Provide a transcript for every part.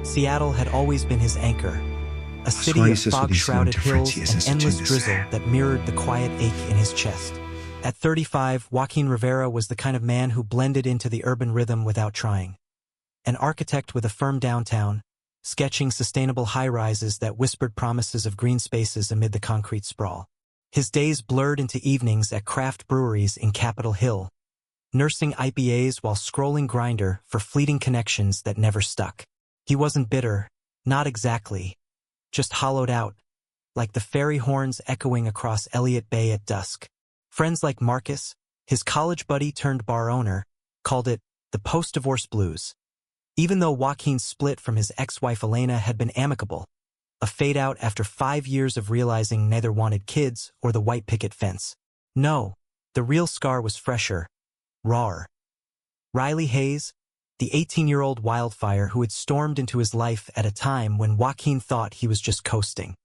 Seattle had always been his anchor, a That's city why of he's so fog-shrouded to hills Fritzy, and isn't it, endless to drizzle say? that mirrored the quiet ache in his chest. At 35, Joaquin Rivera was the kind of man who blended into the urban rhythm without trying. An architect with a firm downtown, sketching sustainable high-rises that whispered promises of green spaces amid the concrete sprawl. His days blurred into evenings at craft breweries in Capitol Hill, nursing IPAs while scrolling Grindr for fleeting connections that never stuck. He wasn't bitter, not exactly, just hollowed out, like the ferry horns echoing across Elliott Bay at dusk. Friends like Marcus, his college buddy turned bar owner, called it the post-divorce blues. Even though Joaquin's split from his ex-wife Elena had been amicable, a fade-out after 5 years of realizing neither wanted kids or the white picket fence. No, the real scar was fresher, rawer. Riley Hayes, the 18-year-old wildfire who had stormed into his life at a time when Joaquin thought he was just coasting.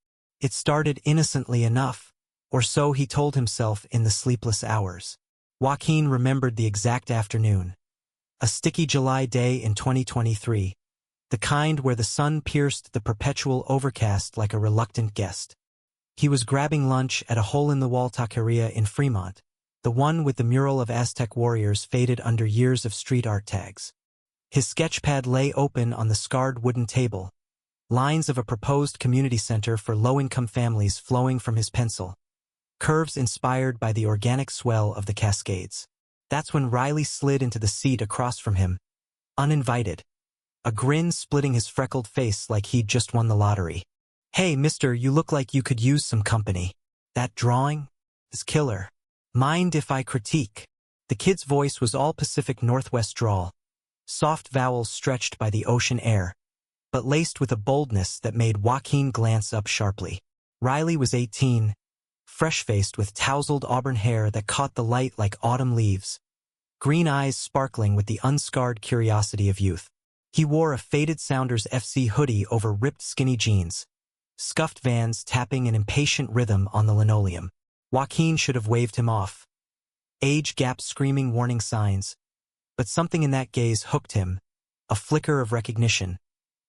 It started innocently enough, or so he told himself in the sleepless hours. Joaquin remembered the exact afternoon. A sticky July day in 2023, the kind where the sun pierced the perpetual overcast like a reluctant guest. He was grabbing lunch at a hole-in-the-wall taqueria in Fremont, the one with the mural of Aztec warriors faded under years of street art tags. His sketchpad lay open on the scarred wooden table, lines of a proposed community center for low-income families flowing from his pencil, curves inspired by the organic swell of the Cascades. That's when Riley slid into the seat across from him, uninvited, a grin splitting his freckled face like he'd just won the lottery. "Hey, mister, you look like you could use some company. That drawing is killer. Mind if I critique?" The kid's voice was all Pacific Northwest drawl, soft vowels stretched by the ocean air, but laced with a boldness that made Joaquin glance up sharply. Riley was 18, fresh-faced with tousled auburn hair that caught the light like autumn leaves, green eyes sparkling with the unscarred curiosity of youth. He wore a faded Sounders FC hoodie over ripped skinny jeans, scuffed Vans tapping an impatient rhythm on the linoleum. Joaquin should have waved him off, age gap screaming warning signs, but something in that gaze hooked him, a flicker of recognition,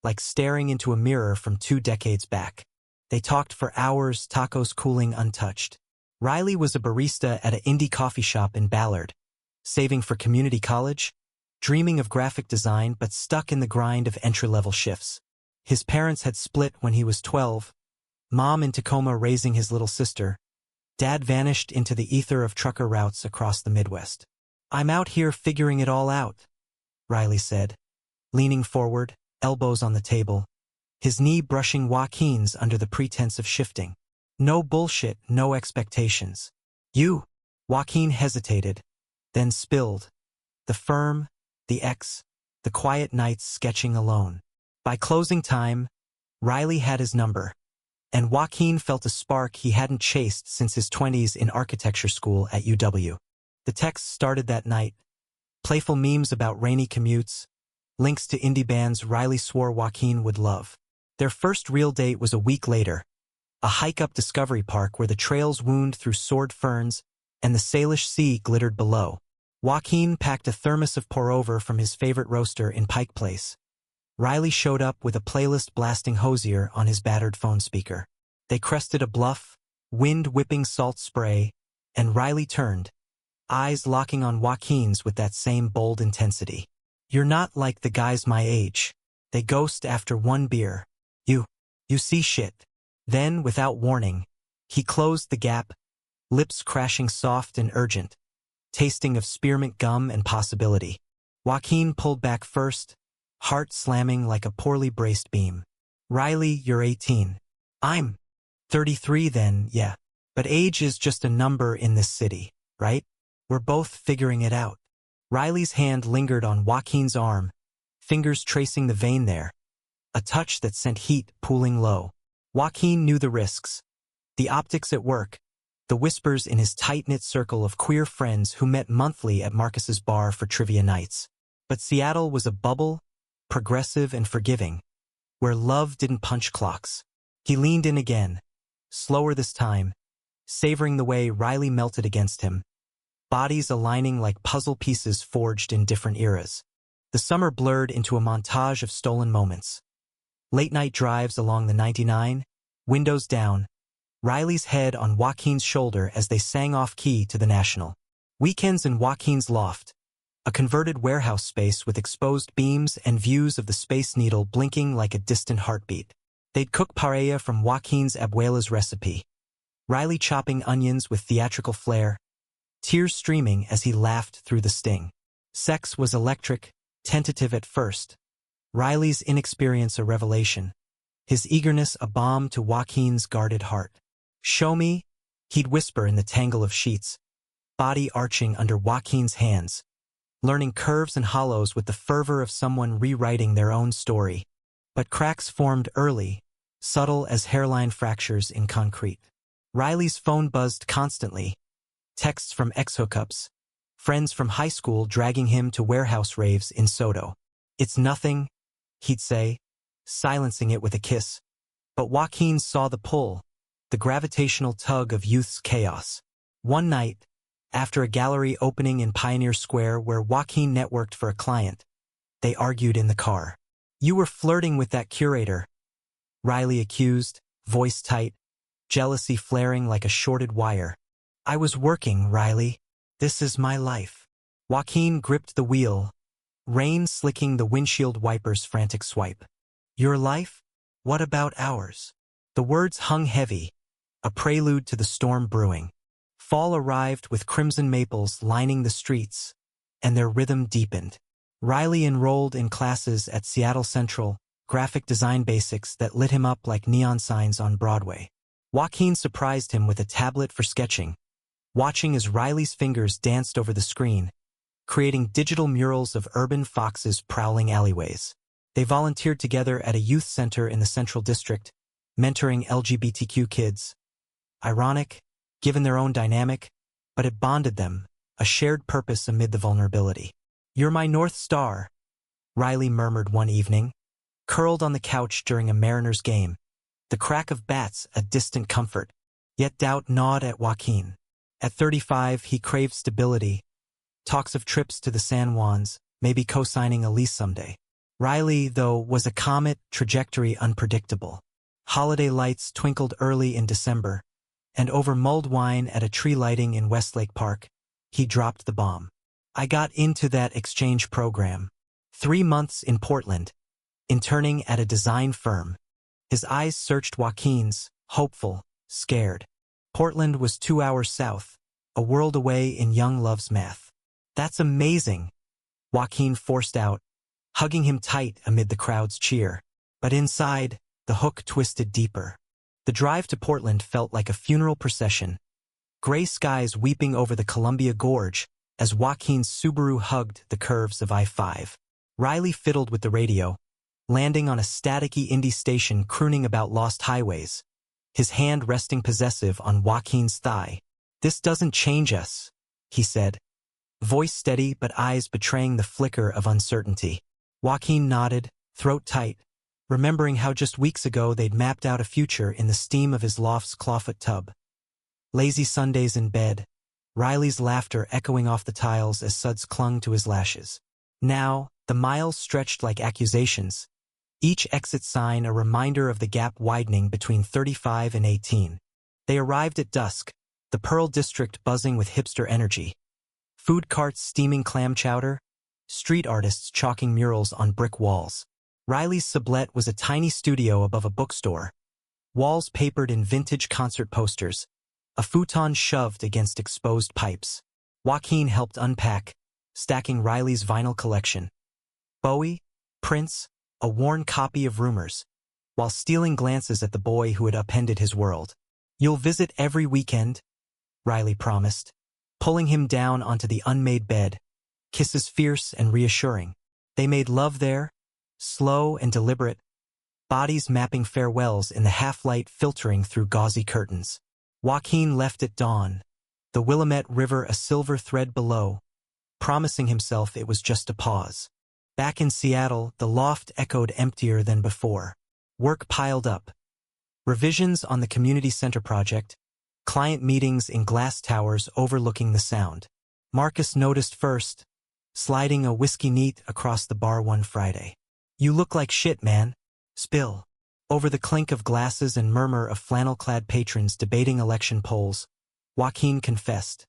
like staring into a mirror from 2 decades back. They talked for hours, tacos cooling untouched. Riley was a barista at an indie coffee shop in Ballard, saving for community college, dreaming of graphic design but stuck in the grind of entry-level shifts. His parents had split when he was 12, mom in Tacoma raising his little sister. Dad vanished into the ether of trucker routes across the Midwest. "I'm out here figuring it all out," Riley said, leaning forward, elbows on the table, his knee brushing Joaquin's under the pretense of shifting. "No bullshit, no expectations. You." Joaquin hesitated, then spilled. The firm, the ex, the quiet nights sketching alone. By closing time, Riley had his number, and Joaquin felt a spark he hadn't chased since his 20s in architecture school at UW. The text started that night, playful memes about rainy commutes, links to indie bands Riley swore Joaquin would love. Their first real date was a week later, a hike up Discovery Park where the trails wound through sword ferns and the Salish Sea glittered below. Joaquin packed a thermos of pour-over from his favorite roaster in Pike Place. Riley showed up with a playlist blasting Hosier on his battered phone speaker. They crested a bluff, wind-whipping salt spray, and Riley turned, eyes locking on Joaquin's with that same bold intensity. "You're not like the guys my age. They ghost after 1 beer. You see shit." Then, without warning, he closed the gap, lips crashing soft and urgent, tasting of spearmint gum and possibility. Joaquin pulled back first, heart slamming like a poorly braced beam. "Riley, you're 18. I'm 33 then, yeah. But age is just a number in this city, right? We're both figuring it out." Riley's hand lingered on Joaquin's arm, fingers tracing the vein there, a touch that sent heat pooling low. Joaquin knew the risks, the optics at work, the whispers in his tight-knit circle of queer friends who met monthly at Marcus's bar for trivia nights. But Seattle was a bubble, progressive and forgiving, where love didn't punch clocks. He leaned in again, slower this time, savoring the way Riley melted against him, bodies aligning like puzzle pieces forged in different eras. The summer blurred into a montage of stolen moments. Late-night drives along the 99, windows down, Riley's head on Joaquin's shoulder as they sang off-key to the National. Weekends in Joaquin's loft, a converted warehouse space with exposed beams and views of the Space Needle blinking like a distant heartbeat. They'd cook paella from Joaquin's abuela's recipe, Riley chopping onions with theatrical flair, tears streaming as he laughed through the sting. Sex was electric, tentative at first, Riley's inexperience a revelation, his eagerness a balm to Joaquin's guarded heart. "Show me," he'd whisper in the tangle of sheets, body arching under Joaquin's hands, learning curves and hollows with the fervor of someone rewriting their own story. But cracks formed early, subtle as hairline fractures in concrete. Riley's phone buzzed constantly, texts from ex-hookups, friends from high school dragging him to warehouse raves in Soto. "It's nothing," he'd say, silencing it with a kiss. But Joaquin saw the pull, the gravitational tug of youth's chaos. One night, after a gallery opening in Pioneer Square where Joaquin networked for a client, they argued in the car. "You were flirting with that curator," Riley accused, voice tight, jealousy flaring like a shorted wire. "I was working, Riley. This is my life." Joaquin gripped the wheel, rain slicking the windshield wiper's frantic swipe. "Your life? What about ours?" The words hung heavy, a prelude to the storm brewing. Fall arrived with crimson maples lining the streets, and their rhythm deepened. Riley enrolled in classes at Seattle Central, graphic design basics that lit him up like neon signs on Broadway. Joaquin surprised him with a tablet for sketching, watching as Riley's fingers danced over the screen, creating digital murals of urban foxes prowling alleyways. They volunteered together at a youth center in the Central District, mentoring LGBTQ kids. Ironic, given their own dynamic, but it bonded them, a shared purpose amid the vulnerability. "You're my North Star," Riley murmured one evening, curled on the couch during a Mariners game, the crack of bats a distant comfort. Yet doubt gnawed at Joaquin. At 35, he craved stability, talks of trips to the San Juans, maybe co-signing a lease someday. Riley, though, was a comet, trajectory unpredictable. Holiday lights twinkled early in December, and over mulled wine at a tree lighting in Westlake Park, he dropped the bomb. "I got into that exchange program. 3 months in Portland, interning at a design firm." His eyes searched Joaquin's, hopeful, scared. Portland was 2 hours south, a world away in young love's math. "That's amazing," Joaquin forced out, hugging him tight amid the crowd's cheer. But inside, the hook twisted deeper. The drive to Portland felt like a funeral procession, gray skies weeping over the Columbia Gorge as Joaquin's Subaru hugged the curves of I-5. Riley fiddled with the radio, landing on a staticky indie station crooning about lost highways, his hand resting possessive on Joaquin's thigh. "This doesn't change us," he said, voice steady but eyes betraying the flicker of uncertainty. Joaquin nodded, throat tight, remembering how just weeks ago they'd mapped out a future in the steam of his loft's clawfoot tub. Lazy Sundays in bed, Riley's laughter echoing off the tiles as suds clung to his lashes. Now, the miles stretched like accusations, each exit sign a reminder of the gap widening between 35 and 18. They arrived at dusk, the Pearl District buzzing with hipster energy. Food carts steaming clam chowder, street artists chalking murals on brick walls. Riley's sublet was a tiny studio above a bookstore, walls papered in vintage concert posters, a futon shoved against exposed pipes. Joaquin helped unpack, stacking Riley's vinyl collection. Bowie, Prince, a worn copy of Rumors, while stealing glances at the boy who had upended his world. "You'll visit every weekend," Riley promised, pulling him down onto the unmade bed, kisses fierce and reassuring. They made love there, slow and deliberate, bodies mapping farewells in the half-light filtering through gauzy curtains. Joaquin left at dawn, the Willamette River a silver thread below, promising himself it was just a pause. Back in Seattle, the loft echoed emptier than before. Work piled up. Revisions on the community center project, client meetings in glass towers overlooking the sound. Marcus noticed first, sliding a whiskey neat across the bar one Friday. "You look like shit, man." Spill. Over the clink of glasses and murmur of flannel-clad patrons debating election polls, Joaquin confessed.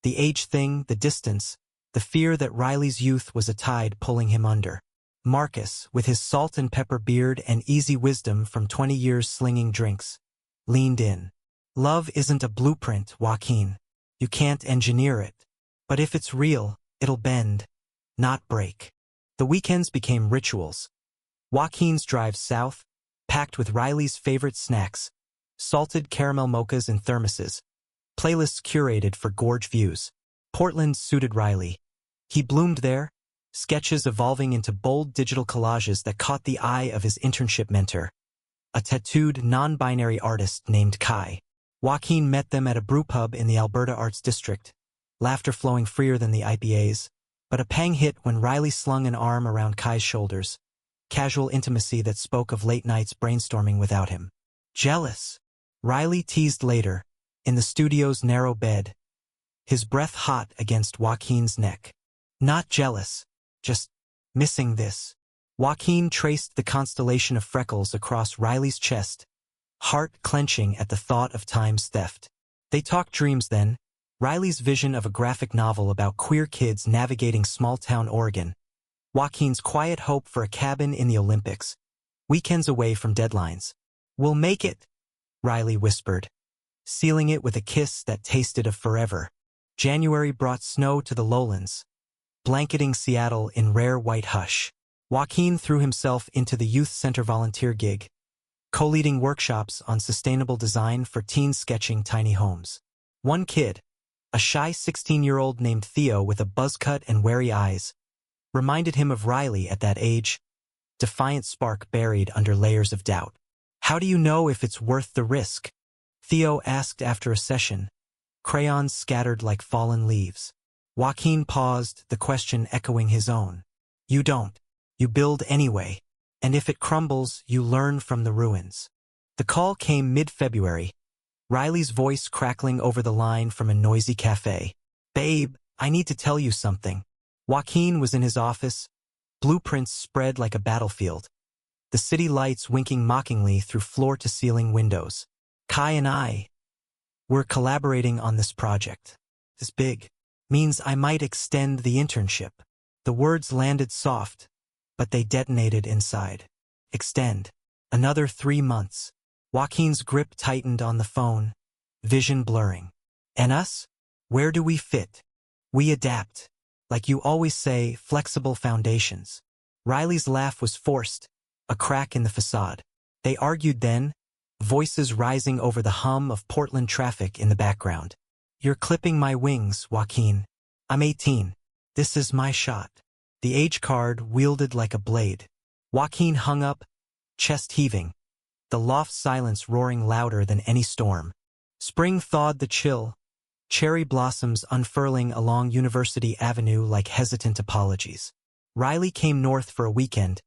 The age thing, the distance, the fear that Riley's youth was a tide pulling him under. Marcus, with his salt and pepper beard and easy wisdom from 20 years slinging drinks, leaned in. Love isn't a blueprint, Joaquin. You can't engineer it. But if it's real, it'll bend, not break. The weekends became rituals. Joaquin's drive south, packed with Riley's favorite snacks, salted caramel mochas in thermoses, playlists curated for gorge views. Portland suited Riley. He bloomed there, sketches evolving into bold digital collages that caught the eye of his internship mentor, a tattooed non-binary artist named Kai. Joaquin met them at a brewpub in the Alberta Arts District, laughter flowing freer than the IPAs, but a pang hit when Riley slung an arm around Kai's shoulders, casual intimacy that spoke of late nights brainstorming without him. Jealous, Riley teased later, in the studio's narrow bed, his breath hot against Joaquin's neck. Not jealous, just missing this. Joaquin traced the constellation of freckles across Riley's chest, heart clenching at the thought of time's theft. They talked dreams then, Riley's vision of a graphic novel about queer kids navigating small-town Oregon, Joaquin's quiet hope for a cabin in the Olympics, weekends away from deadlines. We'll make it, Riley whispered, sealing it with a kiss that tasted of forever. January brought snow to the lowlands, blanketing Seattle in rare white hush. Joaquin threw himself into the youth center volunteer gig, co-leading workshops on sustainable design for teens sketching tiny homes. One kid, a shy 16-year-old named Theo with a buzz cut and wary eyes, reminded him of Riley at that age, defiant spark buried under layers of doubt. How do you know if it's worth the risk? Theo asked after a session, crayons scattered like fallen leaves. Joaquin paused, the question echoing his own. You don't. You build anyway. And if it crumbles, you learn from the ruins. The call came mid-February, Riley's voice crackling over the line from a noisy cafe. Babe, I need to tell you something. Joaquin was in his office, blueprints spread like a battlefield, the city lights winking mockingly through floor-to-ceiling windows. Kai and we're collaborating on this project. This big means I might extend the internship. The words landed soft, but they detonated inside. Extend. Another 3 months. Joaquin's grip tightened on the phone, vision blurring. And us? Where do we fit? We adapt. Like you always say, flexible foundations. Riley's laugh was forced, a crack in the facade. They argued then, voices rising over the hum of Portland traffic in the background. You're clipping my wings, Joaquin. I'm 18. This is my shot. The age card wielded like a blade. Joaquin hung up, chest heaving, the loft silence roaring louder than any storm. Spring thawed the chill, cherry blossoms unfurling along University Avenue like hesitant apologies. Riley came north for a weekend,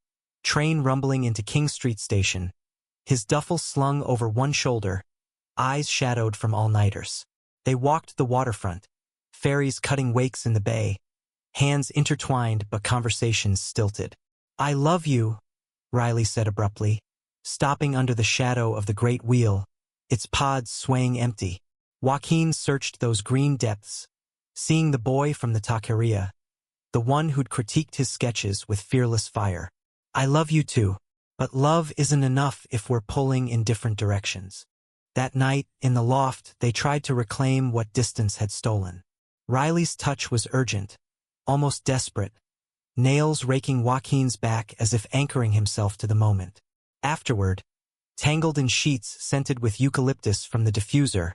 train rumbling into King Street Station, his duffel slung over one shoulder, eyes shadowed from all-nighters. They walked the waterfront, ferries cutting wakes in the bay, hands intertwined but conversations stilted. I love you, Riley said abruptly, stopping under the shadow of the great wheel, its pods swaying empty. Joaquin searched those green depths, seeing the boy from the taqueria, the one who'd critiqued his sketches with fearless fire. I love you too, but love isn't enough if we're pulling in different directions. That night, in the loft, they tried to reclaim what distance had stolen. Riley's touch was urgent, almost desperate, nails raking Joaquin's back as if anchoring himself to the moment. Afterward, tangled in sheets scented with eucalyptus from the diffuser,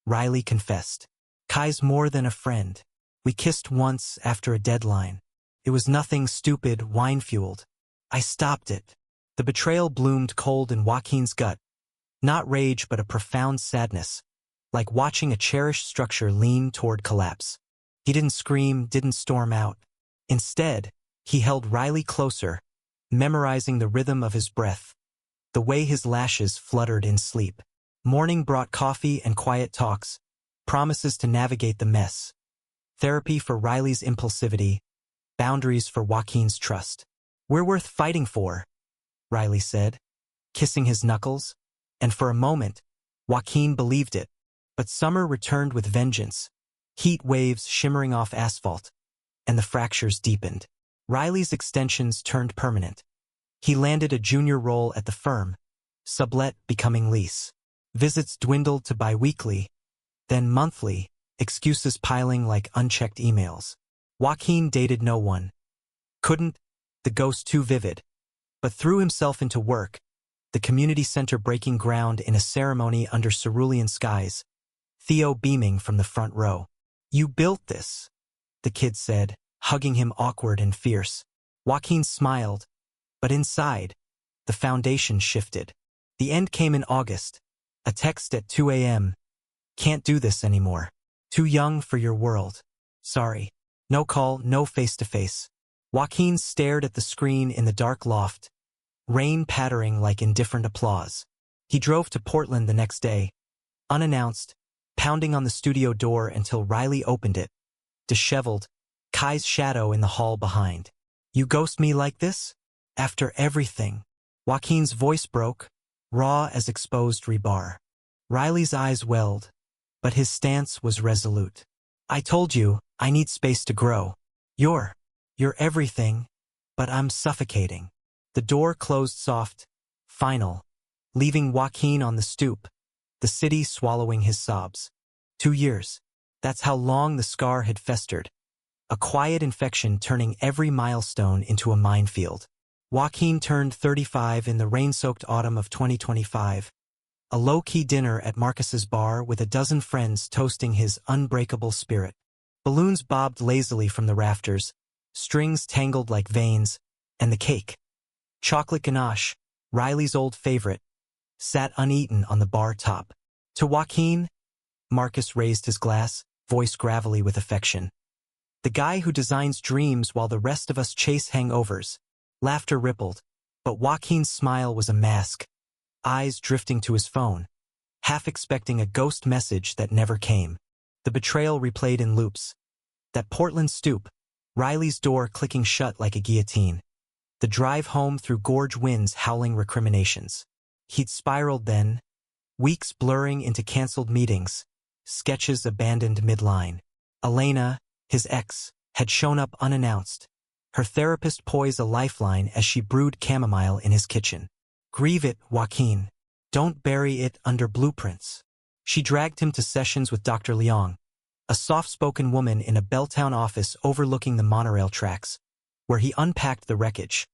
Riley confessed. Kai's more than a friend. We kissed once after a deadline. It was nothing stupid, wine-fueled. I stopped it. The betrayal bloomed cold in Joaquin's gut. Not rage, but a profound sadness, like watching a cherished structure lean toward collapse. He didn't scream, didn't storm out. Instead, he held Riley closer, memorizing the rhythm of his breath, the way his lashes fluttered in sleep. Morning brought coffee and quiet talks, promises to navigate the mess. Therapy for Riley's impulsivity, boundaries for Joaquin's trust. We're worth fighting for, Riley said. kissing his knuckles, and for a moment, Joaquin believed it. But summer returned with vengeance, heat waves shimmering off asphalt, and the fractures deepened. Riley's extensions turned permanent. He landed a junior role at the firm, sublet becoming lease. Visits dwindled to bi-weekly, then monthly, excuses piling like unchecked emails. Joaquin dated no one. Couldn't, the ghost too vivid, but threw himself into work, the community center breaking ground in a ceremony under cerulean skies, Theo beaming from the front row. "You built this," the kid said, hugging him awkward and fierce. Joaquin smiled, but inside, the foundation shifted. The end came in August, a text at 2 a.m. "Can't do this anymore. Too young for your world. Sorry." No call, no face-to-face. Joaquin stared at the screen in the dark loft, rain pattering like indifferent applause. He drove to Portland the next day, unannounced, pounding on the studio door until Riley opened it, disheveled, Kai's shadow in the hall behind. "You ghost me like this? After everything?" Joaquin's voice broke, raw as exposed rebar. Riley's eyes welled, but his stance was resolute. "I told you, I need space to grow. You're everything, but I'm suffocating." The door closed soft, final, leaving Joaquin on the stoop, the city swallowing his sobs. 2 years. That's how long the scar had festered. A quiet infection turning every milestone into a minefield. Joaquin turned 35 in the rain-soaked autumn of 2025. A low-key dinner at Marcus's bar with a dozen friends toasting his unbreakable spirit. Balloons bobbed lazily from the rafters, strings tangled like veins, and the cake, chocolate ganache, Riley's old favorite, sat uneaten on the bar top. To Joaquin, Marcus raised his glass, voice gravelly with affection. "The guy who designs dreams while the rest of us chase hangovers." Laughter rippled, but Joaquin's smile was a mask, eyes drifting to his phone, half expecting a ghost message that never came. The betrayal replayed in loops. That Portland stoop, Riley's door clicking shut like a guillotine. The drive home through gorge winds howling recriminations. He'd spiraled then, weeks blurring into canceled meetings, sketches abandoned midline. Elena, his ex, had shown up unannounced, her therapist poised a lifeline as she brewed chamomile in his kitchen. "Grieve it, Joaquin. Don't bury it under blueprints." She dragged him to sessions with Dr. Leong, a soft-spoken woman in a Belltown office overlooking the monorail tracks, where he unpacked the wreckage.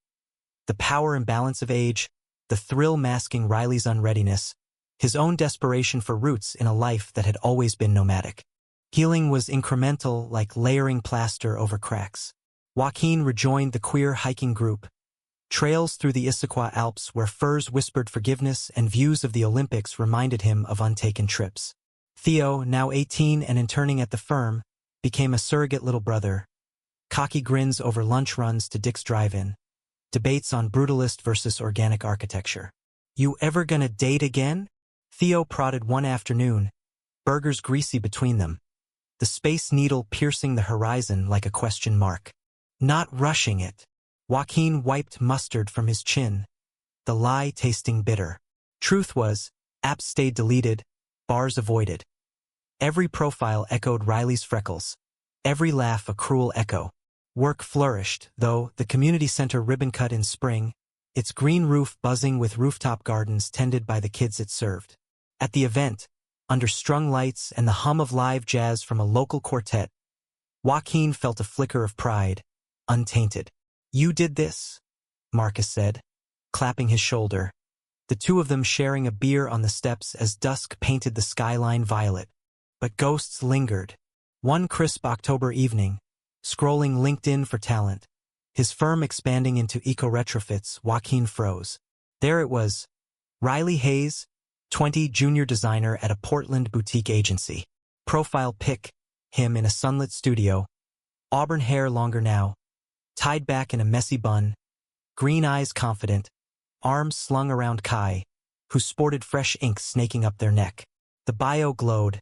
The power imbalance of age, the thrill masking Riley's unreadiness, his own desperation for roots in a life that had always been nomadic. Healing was incremental, like layering plaster over cracks. Joaquin rejoined the queer hiking group, trails through the Issaquah Alps where firs whispered forgiveness and views of the Olympics reminded him of untaken trips. Theo, now 18 and interning at the firm, became a surrogate little brother. Cocky grins over lunch runs to Dick's Drive-In. Debates on brutalist versus organic architecture. "You ever gonna date again?" Theo prodded one afternoon, burgers greasy between them, the space needle piercing the horizon like a question mark. "Not rushing it." Joaquin wiped mustard from his chin, the lie tasting bitter. Truth was, apps stayed deleted, bars avoided. Every profile echoed Riley's freckles, every laugh a cruel echo. Work flourished, though, the community center ribbon cut in spring, its green roof buzzing with rooftop gardens tended by the kids it served. At the event, under strung lights and the hum of live jazz from a local quartet, Joaquin felt a flicker of pride, untainted. "You did this," Marcus said, clapping his shoulder, the two of them sharing a beer on the steps as dusk painted the skyline violet. But ghosts lingered. One crisp October evening, scrolling LinkedIn for talent, his firm expanding into eco-retrofits, Joaquin froze. There it was, Riley Hayes, 20, junior designer at a Portland boutique agency. Profile pic, him in a sunlit studio, auburn hair longer now, tied back in a messy bun, green eyes confident, arms slung around Kai, who sported fresh ink snaking up their neck. The bio glowed,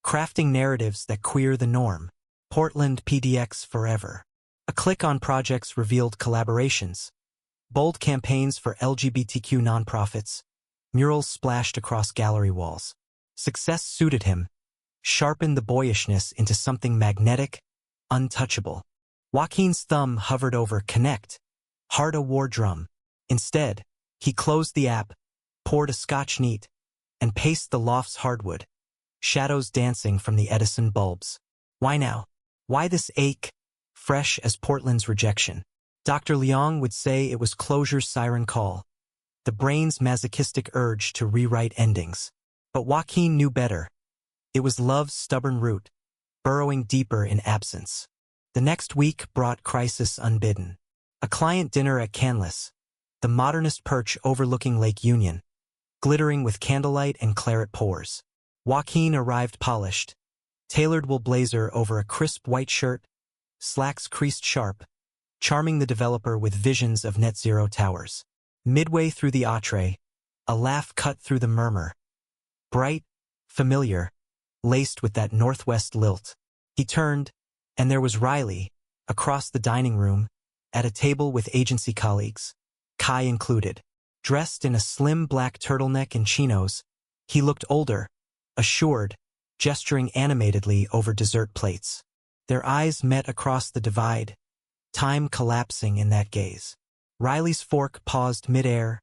crafting narratives that queer the norm. Portland PDX forever. A click on projects revealed collaborations. Bold campaigns for LGBTQ nonprofits. Murals splashed across gallery walls. Success suited him, sharpened the boyishness into something magnetic, untouchable. Joaquin's thumb hovered over Connect, Heart a War Drum. Instead, he closed the app, poured a scotch neat, and paced the loft's hardwood, shadows dancing from the Edison bulbs. Why now? Why this ache, fresh as Portland's rejection? Dr. Leong would say it was closure's siren call, the brain's masochistic urge to rewrite endings. But Joaquin knew better. It was love's stubborn root, burrowing deeper in absence. The next week brought crisis unbidden. A client dinner at Canlis, the modernist perch overlooking Lake Union, glittering with candlelight and claret pours. Joaquin arrived polished, tailored wool blazer over a crisp white shirt, slacks creased sharp, charming the developer with visions of net zero towers. Midway through the entree, a laugh cut through the murmur. Bright, familiar, laced with that Northwest lilt. He turned, and there was Riley, across the dining room, at a table with agency colleagues, Kai included. Dressed in a slim black turtleneck and chinos, he looked older, assured, gesturing animatedly over dessert plates. Their eyes met across the divide, time collapsing in that gaze. Riley's fork paused midair,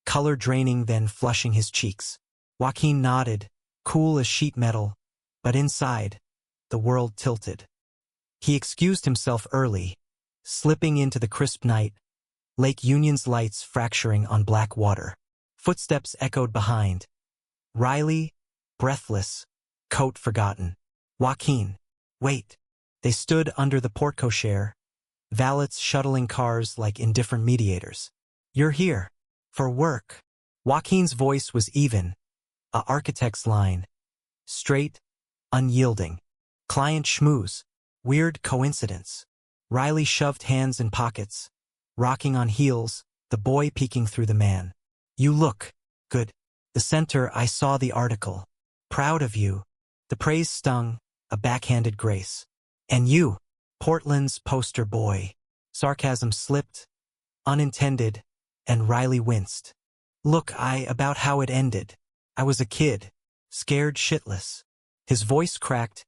color draining then flushing his cheeks. Joaquin nodded, cool as sheet metal, but inside, the world tilted. He excused himself early, slipping into the crisp night, Lake Union's lights fracturing on black water. Footsteps echoed behind. Riley, breathless, coat forgotten. Joaquin, wait. They stood under the porte-cochere, valets shuttling cars like indifferent mediators. You're here. For work. Joaquin's voice was even, a architect's line. Straight, unyielding. Client schmooze. Weird coincidence. Riley shoved hands in pockets, rocking on heels, the boy peeking through the man. You look good. The center, I saw the article. Proud of you. The praise stung, a backhanded grace. And you, Portland's poster boy. Sarcasm slipped, unintended, and Riley winced. Look, about how it ended. I was a kid, scared shitless. His voice cracked,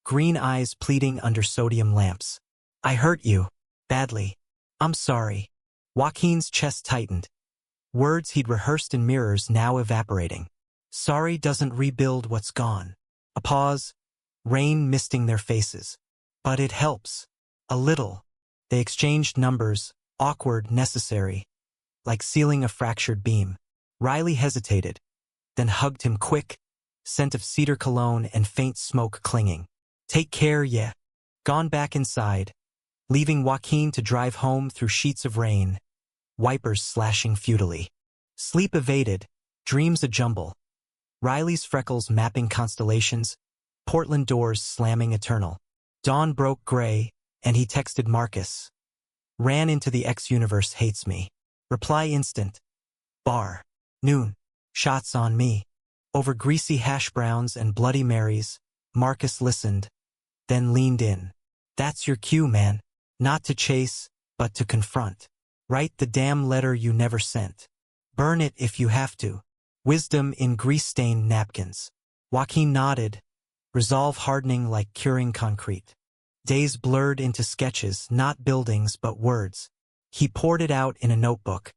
green eyes pleading under sodium lamps. I hurt you. Badly. I'm sorry. Joaquin's chest tightened. Words he'd rehearsed in mirrors now evaporating. Sorry doesn't rebuild what's gone. A pause, rain misting their faces. But it helps. A little. They exchanged numbers, awkward, necessary, like sealing a fractured beam. Riley hesitated, then hugged him quick, scent of cedar cologne and faint smoke clinging. Take care, yeah. Gone back inside, leaving Joaquin to drive home through sheets of rain, wipers slashing futilely. Sleep evaded, dreams a jumble. Riley's freckles mapping constellations, Portland doors slamming eternal. Dawn broke gray, and he texted Marcus. Ran into the X-universe hates me. Reply instant. Bar. Noon. Shots on me. Over greasy hash browns and Bloody Marys, Marcus listened, then leaned in. That's your cue, man. Not to chase, but to confront. Write the damn letter you never sent. Burn it if you have to. Wisdom in grease-stained napkins. Joaquin nodded, resolve hardening like curing concrete. Days blurred into sketches, not buildings but words. He poured it out in a notebook.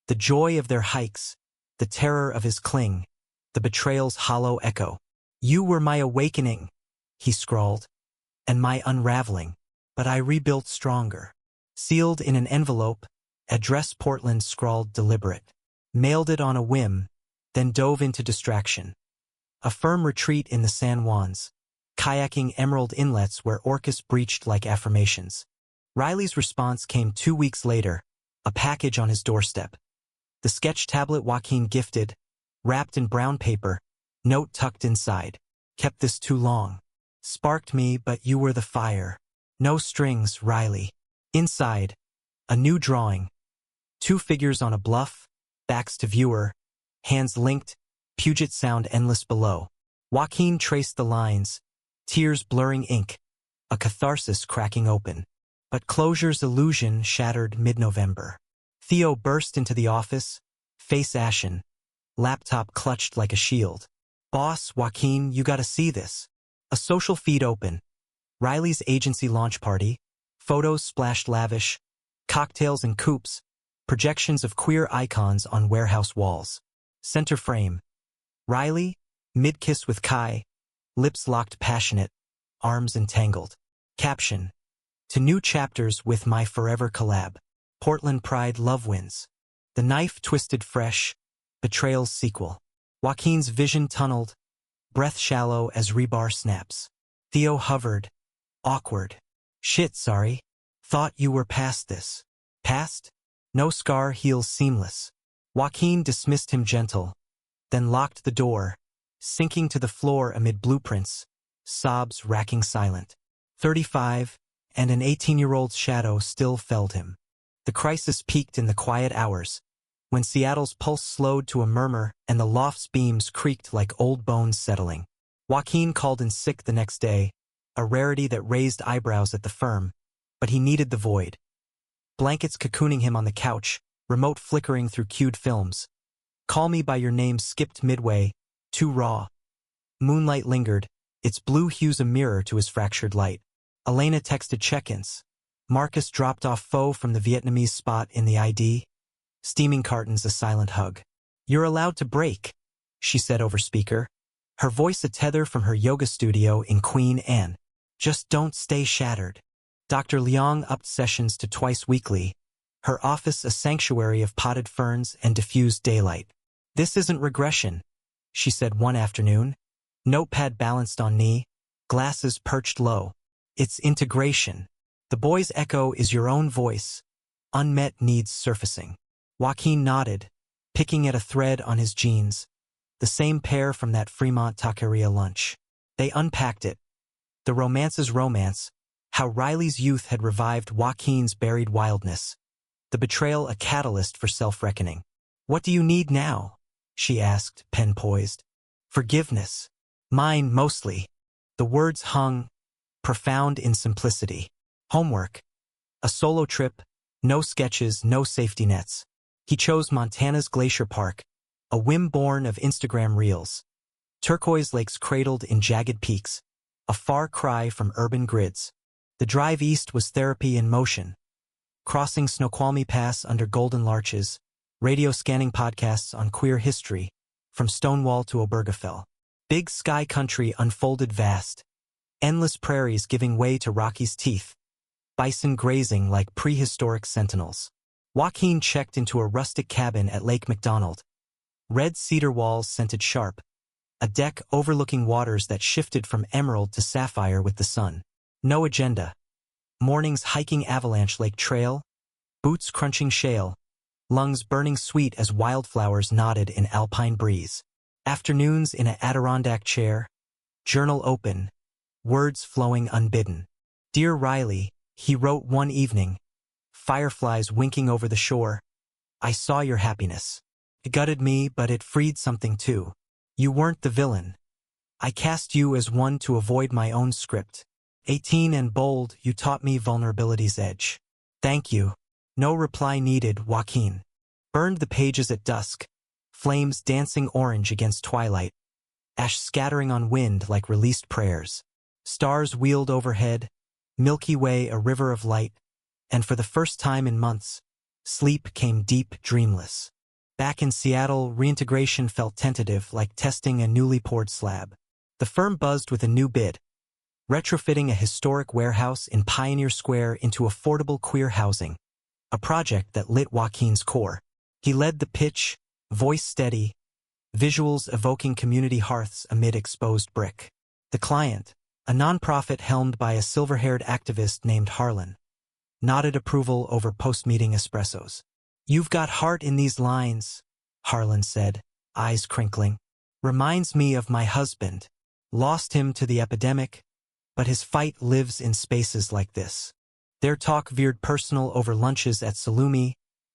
The joy of their hikes, the terror of his cling, the betrayal's hollow echo. You were my awakening, he scrawled, and my unraveling, but I rebuilt stronger. Sealed in an envelope, address Portland scrawled deliberate. Mailed it on a whim, then dove into distraction. A firm retreat in the San Juans, kayaking emerald inlets where Orcus breached like affirmations. Riley's response came 2 weeks later, a package on his doorstep. The sketch tablet Joaquin gifted, wrapped in brown paper, note tucked inside. Kept this too long. Sparked me, but you were the fire. No strings, Riley. Inside, a new drawing. 2 figures on a bluff, backs to viewer, hands linked, Puget Sound endless below. Joaquin traced the lines, tears blurring ink, a catharsis cracking open. But closure's illusion shattered mid-November. Theo burst into the office, face ashen, laptop clutched like a shield. Boss, Joaquin, you gotta see this. A social feed open. Riley's agency launch party. Photos splashed lavish. Cocktails and coupes. Projections of queer icons on warehouse walls. Center frame. Riley, mid-kiss with Kai. Lips locked passionate. Arms entangled. Caption. To new chapters with my forever collab. Portland Pride love wins. The knife twisted fresh. Betrayal's sequel. Joaquin's vision tunneled. Breath shallow as rebar snaps. Theo hovered. Awkward. Shit, sorry. Thought you were past this. Past? No scar heals seamless. Joaquin dismissed him gentle, then locked the door, sinking to the floor amid blueprints, sobs racking silent. 35, and an 18-year-old's shadow still felled him. The crisis peaked in the quiet hours, when Seattle's pulse slowed to a murmur and the loft's beams creaked like old bones settling. Joaquin called in sick the next day, a rarity that raised eyebrows at the firm, but he needed the void. Blankets cocooning him on the couch, remote flickering through cued films. Call Me by Your Name skipped midway, too raw. Moonlight lingered, its blue hues a mirror to his fractured light. Elena texted check-ins. Marcus dropped off Pho from the Vietnamese spot in the ID. Steaming cartons a silent hug. You're allowed to break, she said over speaker, her voice a tether from her yoga studio in Queen Anne. Just don't stay shattered. Dr. Leong upped sessions to twice weekly, her office a sanctuary of potted ferns and diffused daylight. This isn't regression, she said one afternoon, notepad balanced on knee, glasses perched low. It's integration. The boy's echo is your own voice, unmet needs surfacing. Joaquin nodded, picking at a thread on his jeans, the same pair from that Fremont taqueria lunch. They unpacked it. The romance's romance, how Riley's youth had revived Joaquin's buried wildness. The betrayal a catalyst for self-reckoning. What do you need now? She asked, pen poised. Forgiveness. Mine mostly. The words hung, profound in simplicity. Homework. A solo trip, no sketches, no safety nets. He chose Montana's Glacier Park, a whim born of Instagram reels. Turquoise lakes cradled in jagged peaks, a far cry from urban grids. The drive east was therapy in motion. Crossing Snoqualmie Pass under golden larches, radio scanning podcasts on queer history, from Stonewall to Obergefell. Big sky country unfolded vast, endless prairies giving way to Rocky's teeth, bison grazing like prehistoric sentinels. Joaquin checked into a rustic cabin at Lake McDonald. Red cedar walls scented sharp, a deck overlooking waters that shifted from emerald to sapphire with the sun. No agenda. Mornings hiking Avalanche Lake Trail, boots crunching shale, lungs burning sweet as wildflowers nodded in alpine breeze. Afternoons in an Adirondack chair, journal open, words flowing unbidden. Dear Riley, he wrote one evening, fireflies winking over the shore. I saw your happiness. It gutted me, but it freed something too. You weren't the villain. I cast you as one to avoid my own script. 18 and bold, you taught me vulnerability's edge. Thank you. No reply needed, Joaquin. Burned the pages at dusk, flames dancing orange against twilight, ash scattering on wind like released prayers. Stars wheeled overhead, Milky Way a river of light, and for the first time in months, sleep came deep, dreamless. Back in Seattle, reintegration felt tentative, like testing a newly poured slab. The firm buzzed with a new bid, retrofitting a historic warehouse in Pioneer Square into affordable queer housing, a project that lit Joaquin's core. He led the pitch, voice steady, visuals evoking community hearths amid exposed brick. The client, a nonprofit helmed by a silver-haired activist named Harlan, nodded approval over post-meeting espressos. You've got heart in these lines, Harlan said, eyes crinkling. Reminds me of my husband. Lost him to the epidemic, but his fight lives in spaces like this. Their talk veered personal over lunches at Salumi,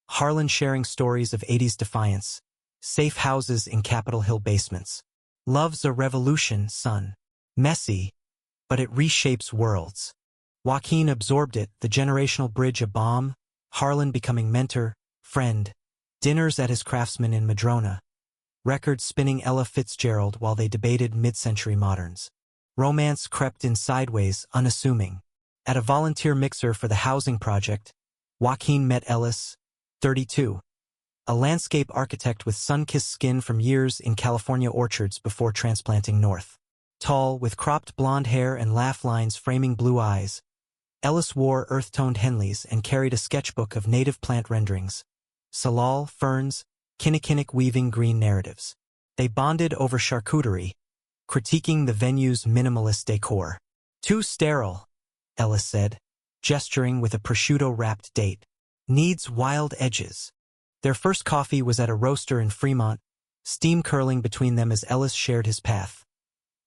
Harlan sharing stories of 80s defiance, safe houses in Capitol Hill basements. Love's a revolution, son. Messy, but it reshapes worlds. Joaquin absorbed it, the generational bridge a bomb, Harlan becoming mentor, Friend. Dinners at his craftsman in Madrona. Records spinning Ella Fitzgerald while they debated mid-century moderns. Romance crept in sideways, unassuming. At a volunteer mixer for the housing project, Joaquin met Ellis, 32. A landscape architect with sun-kissed skin from years in California orchards before transplanting north. Tall, with cropped blonde hair and laugh lines framing blue eyes, Ellis wore earth-toned Henleys and carried a sketchbook of native plant renderings. Salal, ferns, kinnikinnick weaving green narratives. They bonded over charcuterie, critiquing the venue's minimalist decor. Too sterile, Ellis said, gesturing with a prosciutto-wrapped date. Needs wild edges. Their first coffee was at a roaster in Fremont, steam curling between them as Ellis shared his path.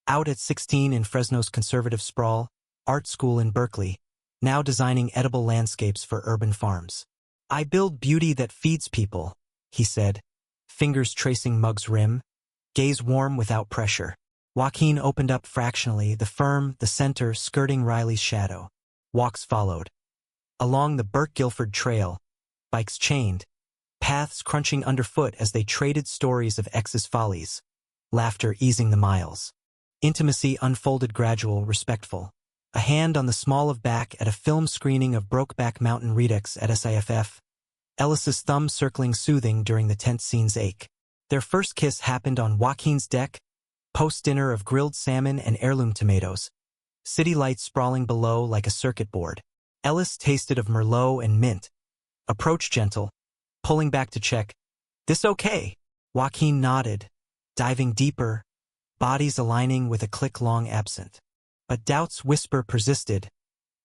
Out at 16 in Fresno's conservative sprawl, art school in Berkeley, now designing edible landscapes for urban farms. I build beauty that feeds people, he said, fingers tracing Mug's rim, gaze warm without pressure. Joaquin opened up fractionally, the firm, the center, skirting Riley's shadow. Walks followed. Along the Burke-Guilford Trail, bikes chained, paths crunching underfoot as they traded stories of ex's follies, laughter easing the miles. Intimacy unfolded gradual, respectful. A hand on the small of back at a film screening of Brokeback Mountain Redux at SIFF, Ellis's thumb circling soothing during the tense scene's ache. Their first kiss happened on Joaquin's deck, post-dinner of grilled salmon and heirloom tomatoes, city lights sprawling below like a circuit board. Ellis tasted of Merlot and mint. Approach gentle, pulling back to check. This okay? Joaquin nodded, diving deeper, bodies aligning with a click long absent. But doubt's whisper persisted,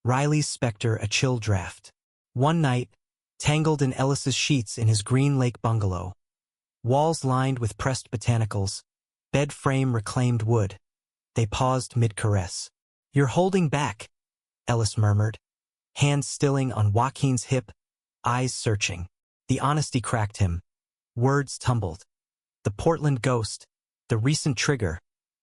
Riley's specter a chill draft. One night, tangled in Ellis's sheets in his Green Lake bungalow. Walls lined with pressed botanicals, bed frame reclaimed wood. They paused mid-caress. You're holding back, Ellis murmured, hands stilling on Joaquin's hip, eyes searching. The honesty cracked him. Words tumbled. The Portland ghost, the recent trigger,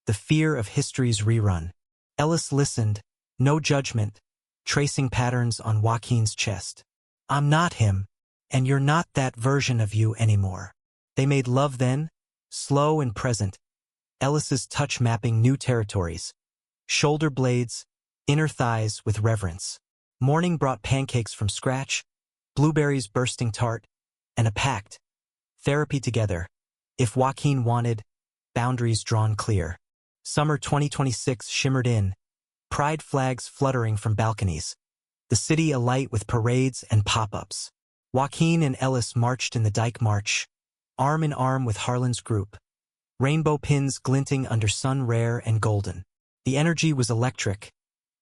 the fear of history's rerun. Ellis listened, no judgment, tracing patterns on Joaquin's chest. I'm not him, and you're not that version of you anymore. They made love then, slow and present, Ellis's touch mapping new territories. Shoulder blades, inner thighs with reverence. Morning brought pancakes from scratch, blueberries bursting tart, and a pact. Therapy together. If Joaquin wanted, boundaries drawn clear. Summer 2026 shimmered in, pride flags fluttering from balconies. The city alight with parades and pop-ups. Joaquin and Ellis marched in the Dyke March, arm in arm with Harlan's group. Rainbow pins glinting under sun rare and golden. The energy was electric.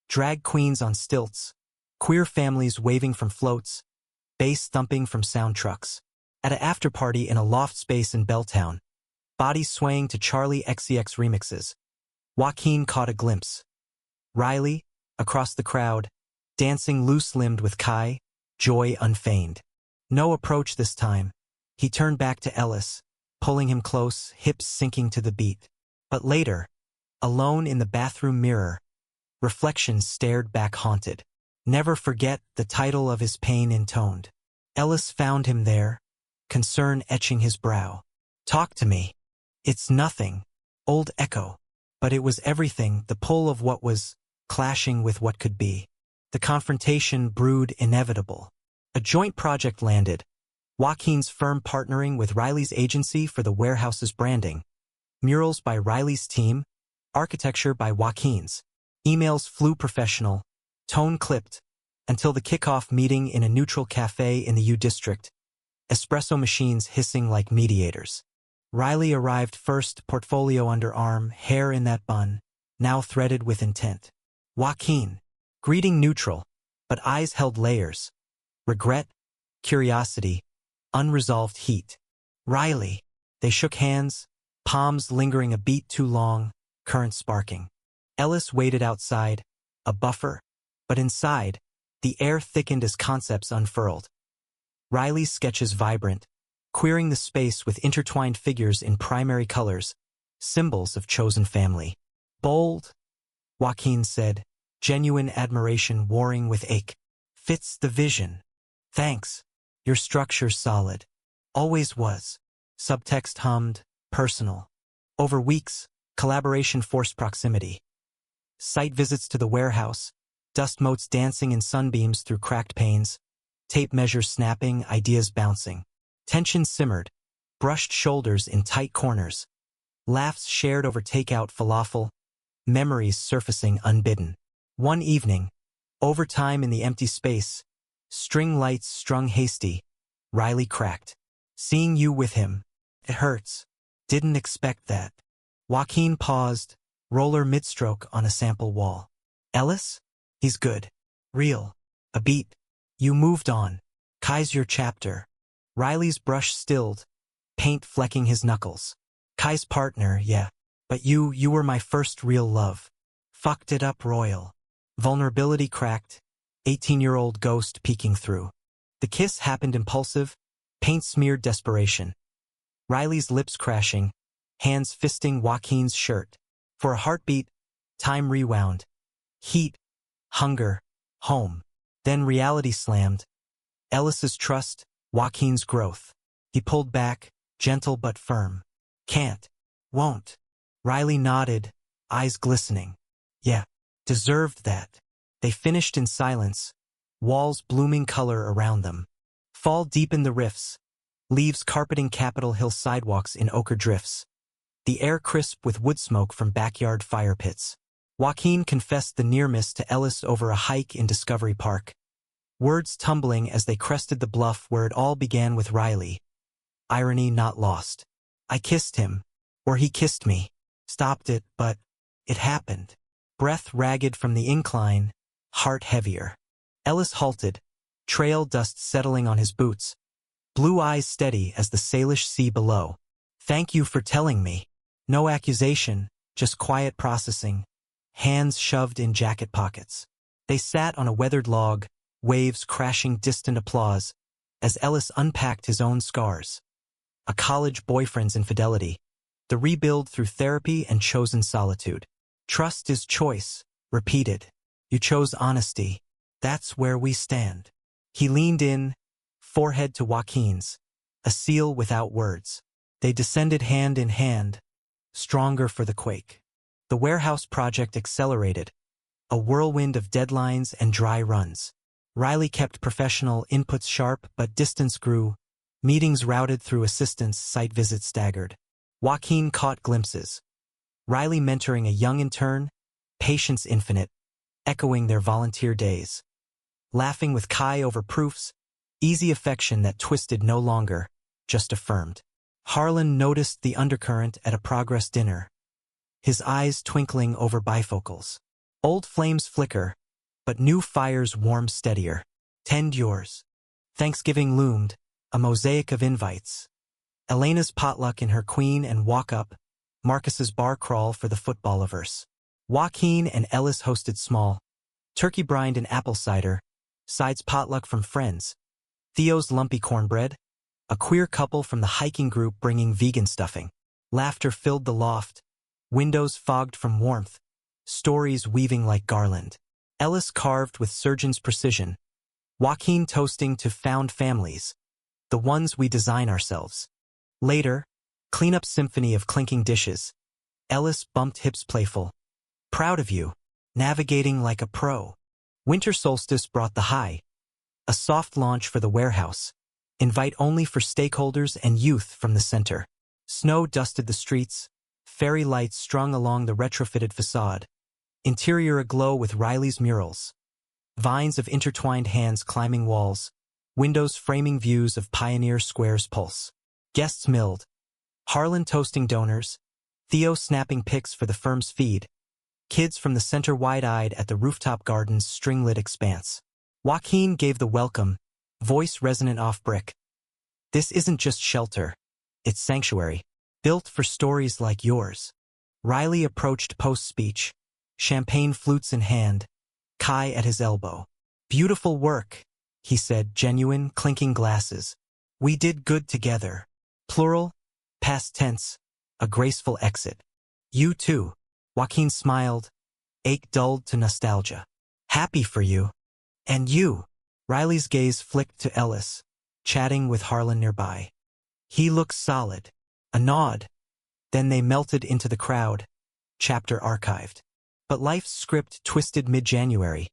Drag queens on stilts, queer families waving from floats, bass thumping from sound trucks. At an after-party in a loft space in Belltown, bodies swaying to Charlie XCX remixes. Joaquin caught a glimpse. Riley, across the crowd, dancing loose-limbed with Kai, joy unfeigned. No approach this time. He turned back to Ellis, pulling him close, hips sinking to the beat. But later, alone in the bathroom mirror, reflections stared back haunted. Never forget the title of his pain intoned. Ellis found him there, concern etching his brow. Talk to me. It's nothing. Old echo. But it was everything, the pull of what was, clashing with what could be. The confrontation brewed inevitable. A joint project landed. Joaquin's firm partnering with Riley's agency for the warehouse's branding. Murals by Riley's team, architecture by Joaquin's. Emails flew professional, tone clipped, until the kickoff meeting in a neutral cafe in the U District. Espresso machines hissing like mediators. Riley arrived first, portfolio under arm, hair in that bun, now threaded with intent. Joaquin, greeting neutral, but eyes held layers. Regret, curiosity, unresolved heat. Riley. They shook hands, palms lingering a beat too long, current sparking. Ellis waited outside, a buffer, but inside, the air thickened as concepts unfurled. Riley's sketches vibrant, queering the space with intertwined figures in primary colors, symbols of chosen family. Bold, Joaquin said, genuine admiration warring with ache. Fits the vision. Thanks. Your structure's solid. Always was. Subtext hummed, personal. Over weeks, collaboration forced proximity. Site visits to the warehouse, dust motes dancing in sunbeams through cracked panes, tape measures snapping, ideas bouncing. Tension simmered, brushed shoulders in tight corners, laughs shared over takeout falafel, memories surfacing unbidden. One evening, overtime in the empty space, string lights strung hasty, Riley cracked. Seeing you with him, it hurts. Didn't expect that. Joaquin paused, roller midstroke on a sample wall. Ellis? He's good. Real. A beat. You moved on. Kai's your chapter. Riley's brush stilled, paint flecking his knuckles. Kai's partner, yeah. But you were my first real love. Fucked it up royal. Vulnerability cracked, 18-year-old ghost peeking through. The kiss happened impulsive, paint-smeared desperation. Riley's lips crashing, hands fisting Joaquin's shirt. For a heartbeat, time rewound. Heat, hunger, home. Then reality slammed. Ellis's trust, Joaquin's growth. He pulled back, gentle but firm. Can't. Won't. Riley nodded, eyes glistening. Yeah. Deserved that. They finished in silence, walls blooming color around them. Fall deepened the rifts, leaves carpeting Capitol Hill sidewalks in ochre drifts. The air crisp with wood smoke from backyard fire pits. Joaquin confessed the near miss to Ellis over a hike in Discovery Park. Words tumbling as they crested the bluff where it all began with Riley. Irony not lost. I kissed him, or he kissed me. Stopped it, but it happened. Breath ragged from the incline, heart heavier. Ellis halted, trail dust settling on his boots, blue eyes steady as the Salish sea below. Thank you for telling me. No accusation, just quiet processing, hands shoved in jacket pockets. They sat on a weathered log, waves crashing distant applause, as Ellis unpacked his own scars. A college boyfriend's infidelity, the rebuild through therapy and chosen solitude. Trust is choice, repeated. You chose honesty. That's where we stand. He leaned in, forehead to Joaquin's, a seal without words. They descended hand in hand, stronger for the quake. The warehouse project accelerated, a whirlwind of deadlines and dry runs. Riley kept professional inputs sharp, but distance grew. Meetings routed through assistants, site visits staggered. Joaquin caught glimpses. Riley mentoring a young intern, patience infinite, echoing their volunteer days. Laughing with Kai over proofs, easy affection that twisted no longer, just affirmed. Harlan noticed the undercurrent at a progress dinner, his eyes twinkling over bifocals. Old flames flicker, but new fires warm steadier. Tend yours. Thanksgiving loomed, a mosaic of invites. Elena's potluck in her queen and walk-up, Marcus's bar crawl for the football-averse. Joaquin and Ellis hosted small, turkey brined and apple cider, sides potluck from friends. Theo's lumpy cornbread, a queer couple from the hiking group bringing vegan stuffing. Laughter filled the loft, windows fogged from warmth, stories weaving like garland. Ellis carved with surgeon's precision, Joaquin toasting to found families, the ones we design ourselves. Later, cleanup symphony of clinking dishes. Ellis bumped hips playful. Proud of you, navigating like a pro. Winter solstice brought the high. A soft launch for the warehouse. Invite only for stakeholders and youth from the center. Snow dusted the streets, fairy lights strung along the retrofitted facade. Interior aglow with Riley's murals. Vines of intertwined hands climbing walls. Windows framing views of Pioneer Square's pulse. Guests milled. Harlan toasting donors. Theo snapping pics for the firm's feed. Kids from the center wide-eyed at the rooftop garden's string-lit expanse. Joaquin gave the welcome, voice resonant off brick. This isn't just shelter. It's sanctuary, built for stories like yours. Riley approached post-speech, champagne flutes in hand, Kai at his elbow. Beautiful work, he said, genuine, clinking glasses. We did good together. Plural, past tense, a graceful exit. You too. Joaquin smiled, ache dulled to nostalgia. Happy for you. And you. Riley's gaze flicked to Ellis. chatting with Harlan nearby. He looked solid. A nod. Then they melted into the crowd. Chapter archived. But life's script twisted mid-January.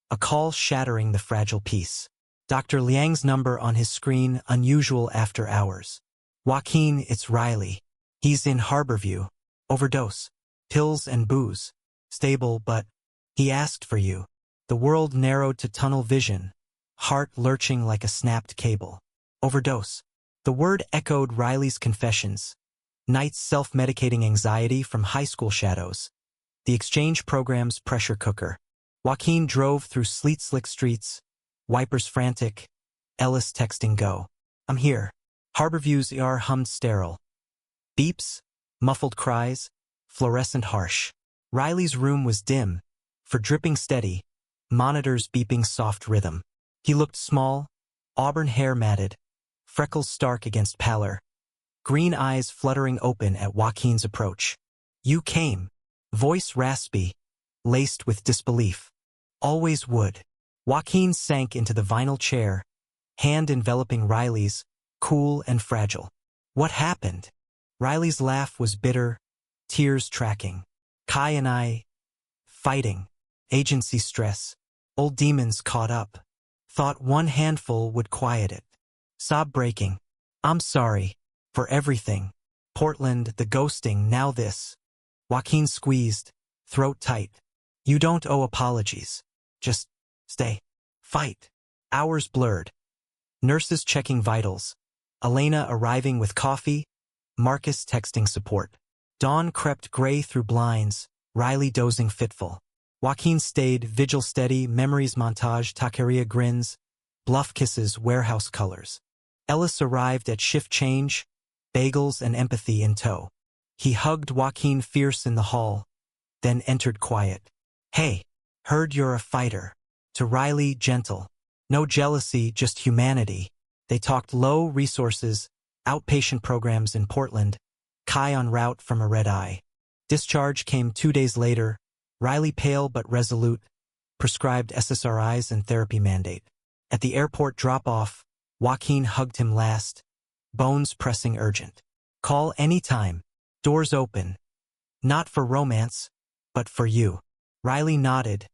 A call shattering the fragile peace. Dr. Liang's number on his screen, unusual after hours. Joaquin, it's Riley. He's in Harborview. Overdose. Pills and booze. Stable, but he asked for you. The world narrowed to tunnel vision. Heart lurching like a snapped cable. Overdose. The word echoed Riley's confessions. Nights self-medicating anxiety from high school shadows. The exchange program's pressure cooker. Joaquin drove through sleet-slick streets. Wipers frantic. Ellis texting go. I'm here. Harborview's ER hummed sterile. Beeps. Muffled cries. Fluorescent harsh. Riley's room was dim. For dripping steady. Monitors beeping soft rhythm. He looked small. Auburn hair matted. Freckles stark against pallor. Green eyes fluttering open at Joaquin's approach. You came. Voice raspy. Laced with disbelief. Always would. Joaquin sank into the vinyl chair. Hand enveloping Riley's. Cool and fragile. What happened? Riley's laugh was bitter. Tears tracking. Kai and I. Fighting. Agency stress. Old demons caught up. Thought one handful would quiet it. Sob breaking. I'm sorry. For everything. Portland, the ghosting, now this. Joaquin squeezed. Throat tight. You don't owe apologies. Just stay. Fight. Hours blurred. Nurses checking vitals. Elena arriving with coffee. Marcus texting support. Dawn crept gray through blinds. Riley dozing fitful. Joaquin stayed, vigil steady, memories montage, taqueria grins, bluff kisses, warehouse colors. Ellis arrived at shift change, bagels and empathy in tow. He hugged Joaquin fierce in the hall, then entered quiet. Hey, heard you're a fighter. To Riley, gentle. No jealousy, just humanity. They talked low resources, outpatient programs in Portland, Kai en route from a red eye. Discharge came 2 days later. Riley pale but resolute, prescribed SSRIs and therapy mandate. At the airport drop-off, Joaquin hugged him last, bones pressing urgent. Call anytime. Doors open. Not for romance, but for you. Riley nodded,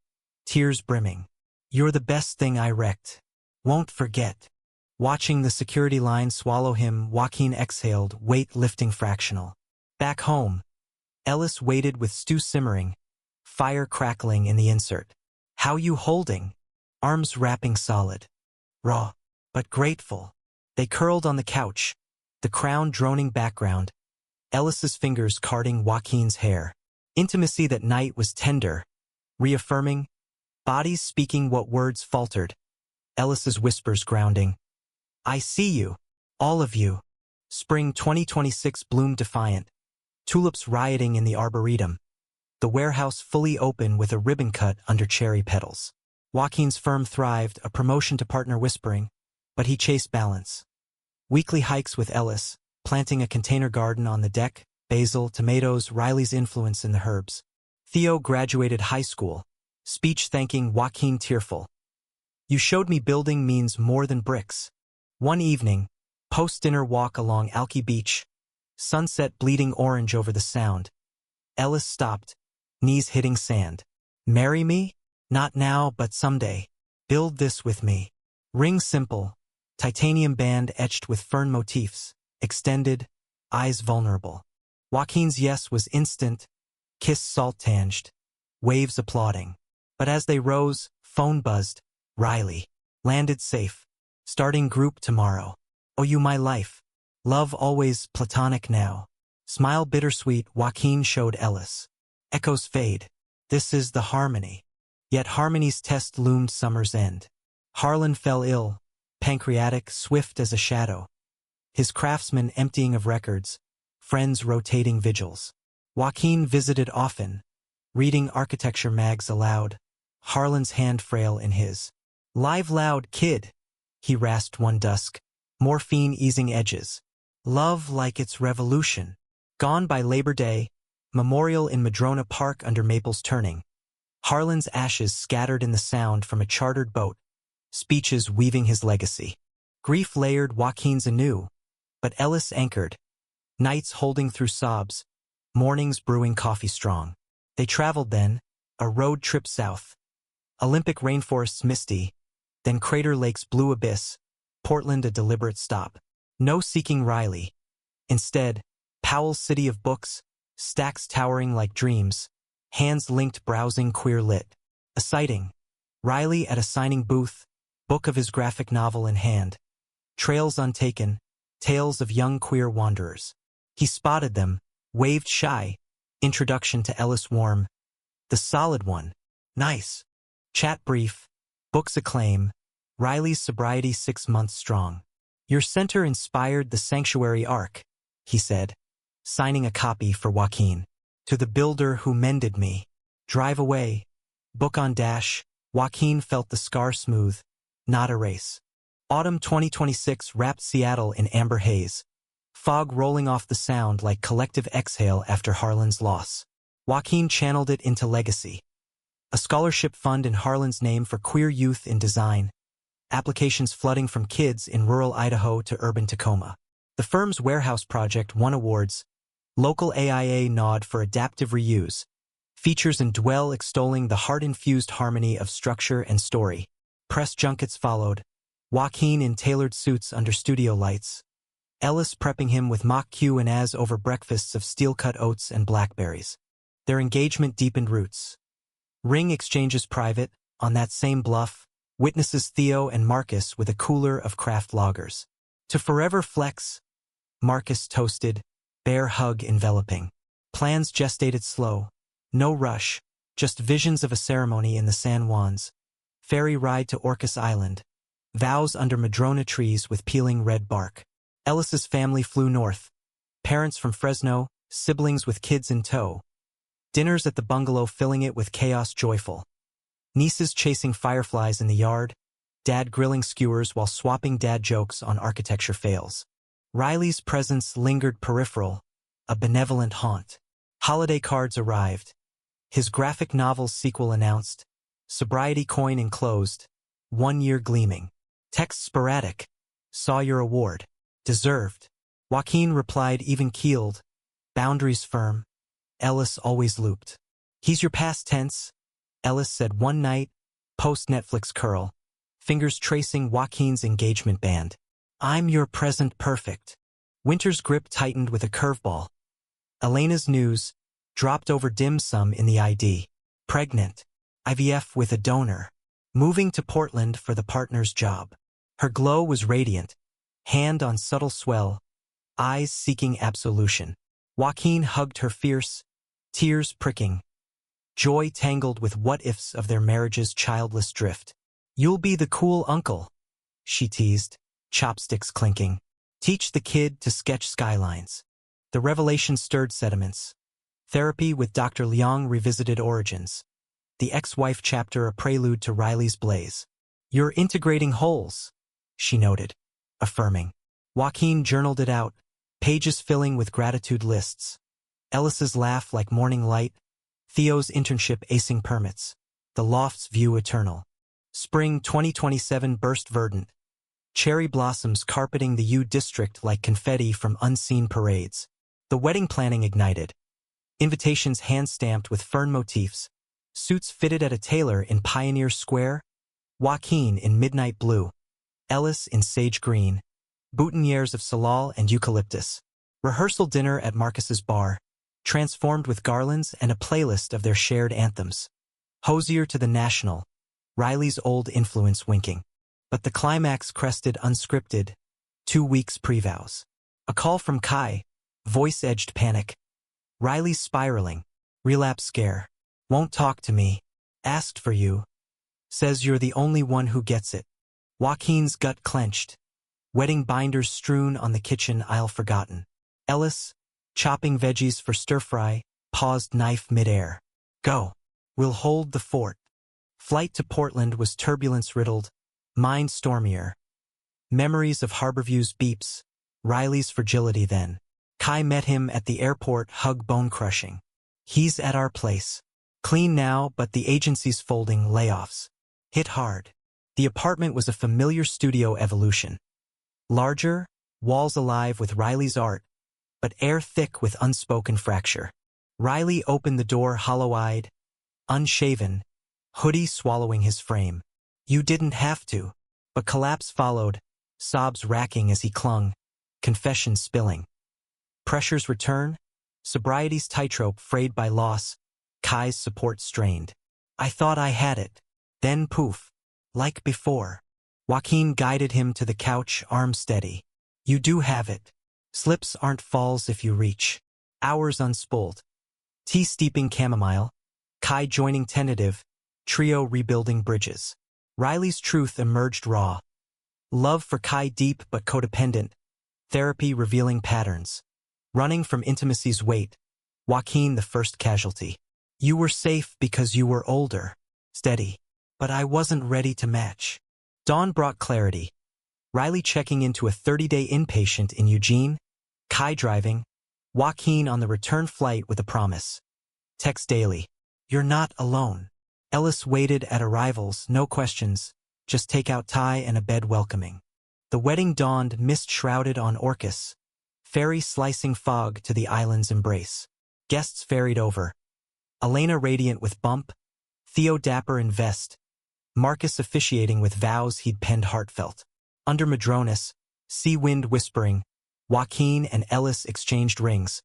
tears brimming. You're the best thing I wrecked. Won't forget. Watching the security line swallow him, Joaquin exhaled, weight lifting fractional. Back home. Ellis waited with stew simmering, fire crackling in the insert. How you holding? Arms wrapping solid. Raw, but grateful. They curled on the couch, the crown droning background, Ellis's fingers carding Joaquin's hair. Intimacy that night was tender, reaffirming, bodies speaking what words faltered, Ellis's whispers grounding. I see you, all of you. Spring 2026 bloomed defiant, tulips rioting in the arboretum. The warehouse fully open with a ribbon cut under cherry petals. Joaquin's firm thrived, a promotion to partner whispering, but he chased balance. Weekly hikes with Ellis, planting a container garden on the deck, basil, tomatoes, Riley's influence in the herbs. Theo graduated high school, speech thanking Joaquin tearful. You showed me building means more than bricks. One evening, post-dinner walk along Alki Beach, sunset bleeding orange over the sound. Ellis stopped, knees hitting sand. Marry me? Not now, but someday. Build this with me. Ring simple, titanium band etched with fern motifs, extended, eyes vulnerable. Joaquin's yes was instant, kiss salt-tanged, waves applauding. But as they rose, phone buzzed. Riley. Landed safe. Starting group tomorrow. Oh, you my life. Love always platonic now. Smile bittersweet, Joaquin showed Ellis. Echoes fade. This is the harmony. Yet harmony's test loomed summer's end. Harlan fell ill, pancreatic, swift as a shadow. His craftsman emptying of records, friends rotating vigils. Joaquin visited often, reading architecture mags aloud, Harlan's hand frail in his. Live loud, kid, he rasped one dusk, morphine easing edges. Love like its revolution. Gone by Labor Day, memorial in Madrona Park under Maples turning. Harlan's ashes scattered in the sound from a chartered boat, speeches weaving his legacy. Grief layered Joaquin's anew, but Ellis anchored. Nights holding through sobs, mornings brewing coffee strong. They traveled then, a road trip south. Olympic rainforests misty, then Crater Lake's blue abyss, Portland a deliberate stop. No seeking Riley. Instead, Powell's city of books, stacks towering like dreams, hands linked browsing queer lit. A sighting. Riley at a signing booth, book of his graphic novel in hand. Trails untaken, tales of young queer wanderers. He spotted them, waved shy. Introduction to Ellis warm. The solid one. Nice. Chat brief. Books acclaim. Riley's sobriety 6 months strong. Your center inspired the sanctuary arc, he said, signing a copy for Joaquin. To the builder who mended me. Drive away. Book on dash. Joaquin felt the scar smooth, not erase. Autumn 2026 wrapped Seattle in amber haze. Fog rolling off the sound like collective exhale after Harlan's loss. Joaquin channeled it into legacy. A scholarship fund in Harlan's name for queer youth in design. Applications flooding from kids in rural Idaho to urban Tacoma. The firm's warehouse project won awards. Local AIA nod for adaptive reuse. Features and dwell extolling the heart-infused harmony of structure and story. Press junkets followed. Joaquin in tailored suits under studio lights. Ellis prepping him with mock Q and As over breakfasts of steel-cut oats and blackberries. Their engagement deepened roots. Ring exchanges private, on that same bluff, witnesses Theo and Marcus with a cooler of craft lagers. To forever flex, Marcus toasted, bear hug enveloping. Plans gestated slow. No rush, just visions of a ceremony in the San Juans. Ferry ride to Orcas Island. Vows under madrona trees with peeling red bark. Ellis's family flew north. Parents from Fresno, siblings with kids in tow. Dinners at the bungalow filling it with chaos joyful. Nieces chasing fireflies in the yard. Dad grilling skewers while swapping dad jokes on architecture fails. Riley's presence lingered peripheral, a benevolent haunt. Holiday cards arrived. His graphic novel's sequel announced. Sobriety coin enclosed. 1 year gleaming. Text sporadic. Saw your award. Deserved. Joaquin replied even-keeled. Boundaries firm. Ellis always looped. He's your past tense, Ellis said one night, post-Netflix curl. Fingers tracing Joaquin's engagement band. I'm your present perfect. Winter's grip tightened with a curveball. Elena's news. Dropped over dim sum in the ID. Pregnant. IVF with a donor. Moving to Portland for the partner's job. Her glow was radiant. Hand on subtle swell. Eyes seeking absolution. Joaquin hugged her fierce. Tears pricking. Joy tangled with what-ifs of their marriage's childless drift. You'll be the cool uncle, she teased, chopsticks clinking. Teach the kid to sketch skylines. The revelation stirred sediments. Therapy with Dr. Leong revisited origins. The ex-wife chapter a prelude to Riley's blaze. You're integrating wholes, she noted, affirming. Joaquin journaled it out, pages filling with gratitude lists. Ellis's laugh like morning light. Theo's internship acing permits. The loft's view eternal. Spring 2027 burst verdant. Cherry blossoms carpeting the U district like confetti from unseen parades. The wedding planning ignited. Invitations hand-stamped with fern motifs. Suits fitted at a tailor in Pioneer Square. Joaquin in midnight blue. Ellis in sage green. Boutonnieres of salal and eucalyptus. Rehearsal dinner at Marcus's bar. Transformed with garlands and a playlist of their shared anthems. Hosier to the National. Riley's old influence winking. But the climax crested unscripted. 2 weeks pre-vows. A call from Kai. Voice-edged panic. Riley's spiraling. Relapse scare. Won't talk to me. Asked for you. Says you're the only one who gets it. Joaquin's gut clenched. Wedding binders strewn on the kitchen aisle forgotten. Ellis, chopping veggies for stir-fry, paused knife mid-air. Go. We'll hold the fort. Flight to Portland was turbulence-riddled, mind stormier. Memories of Harborview's beeps, Riley's fragility then. Kai met him at the airport, hug bone-crushing. He's at our place. Clean now, but the agency's folding layoffs. Hit hard. The apartment was a familiar studio evolution. Larger, walls alive with Riley's art, but air thick with unspoken fracture. Riley opened the door hollow-eyed, unshaven, hoodie swallowing his frame. You didn't have to. But collapse followed, sobs racking as he clung, confessions spilling. Pressures return, sobriety's tightrope frayed by loss, Kai's support strained. I thought I had it. Then poof. Like before. Joaquin guided him to the couch, arm steady. You do have it. Slips aren't falls if you reach. Hours unspooled. Tea steeping chamomile. Kai joining tentative. Trio rebuilding bridges. Riley's truth emerged raw. Love for Kai deep but codependent. Therapy revealing patterns. Running from intimacy's weight. Joaquin the first casualty. You were safe because you were older. Steady. But I wasn't ready to match. Dawn brought clarity. Riley checking into a 30-day inpatient in Eugene. Kai driving. Joaquin on the return flight with a promise. Text daily. You're not alone. Ellis waited at arrivals, no questions, just take-out tie and a bed welcoming. The wedding dawned mist-shrouded on Orcas, ferry slicing fog to the island's embrace. Guests ferried over. Elena radiant with bump, Theo dapper in vest, Marcus officiating with vows he'd penned heartfelt. Under Madronas, sea wind whispering, Joaquin and Ellis exchanged rings.